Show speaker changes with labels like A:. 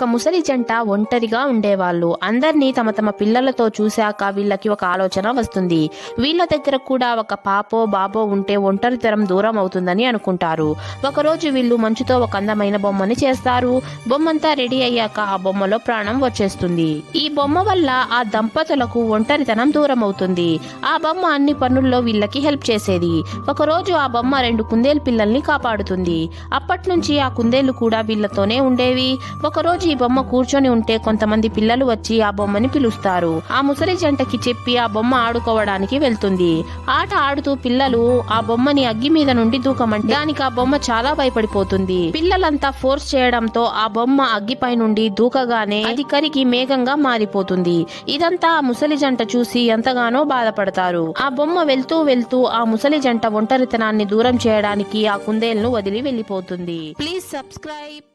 A: ఒక ముసలి జంట ఒంటరిగా ఉండేవాళ్ళు. అందరినీ తమ తమ పిల్లలతో చూశాక వీళ్ళకి ఒక ఆలోచన వస్తుంది. వీళ్ళ దగ్గర కూడా ఒక పాపో బాబో ఉంటే ఒంటరితనం దూరం అవుతుందని అనుకుంటారు. ఒకరోజు వీళ్ళు మంచుతో ఒక అందమైన బొమ్మని చేస్తారు. బొమ్మంతా రెడీ అయ్యాక ఆ బొమ్మలో ప్రాణం వచ్చేస్తుంది. ఈ బొమ్మ వల్ల ఆ దంపతులకు ఒంటరితనం దూరం అవుతుంది. ఆ బొమ్మ అన్ని పనుల్లో వీళ్ళకి హెల్ప్ చేసేది. ఒకరోజు ఆ బొమ్మ 2 కుందేలు పిల్లల్ని కాపాడుతుంది. అప్పటి నుంచి ఆ కుందేళ్లు కూడా వీళ్ళతోనే ఉండేవి. ఒకరోజు ఈ బొమ్మ కూర్చొని ఉంటే కొంతమంది పిల్లలు వచ్చి ఆ బొమ్మని పిలుస్తారు. ఆ ముసలి జంటకి చెప్పి ఆ బొమ్మ ఆడుకోవడానికి వెళ్తుంది. ఆట ఆడుతూ పిల్లలు ఆ బొమ్మని అగ్గి మీద నుండి దూకమంటే దానికి ఆ బొమ్మ చాలా భయపడిపోతుంది. పిల్లలంతా ఫోర్స్ చేయడంతో ఆ బొమ్మ అగ్గిపై నుండి దూకగానే అది కరిగి మేఘంగా మారిపోతుంది. ఇదంతా ఆ ముసలి జంట చూసి ఎంతగానో బాధపడతారు. ఆ బొమ్మ వెళ్తూ వెళ్తూ ఆ ముసలి జంట ఒంటరితనాన్ని దూరం చేయడానికి ఆ కుందేలును వదిలి వెళ్లిపోతుంది. Please subscribe.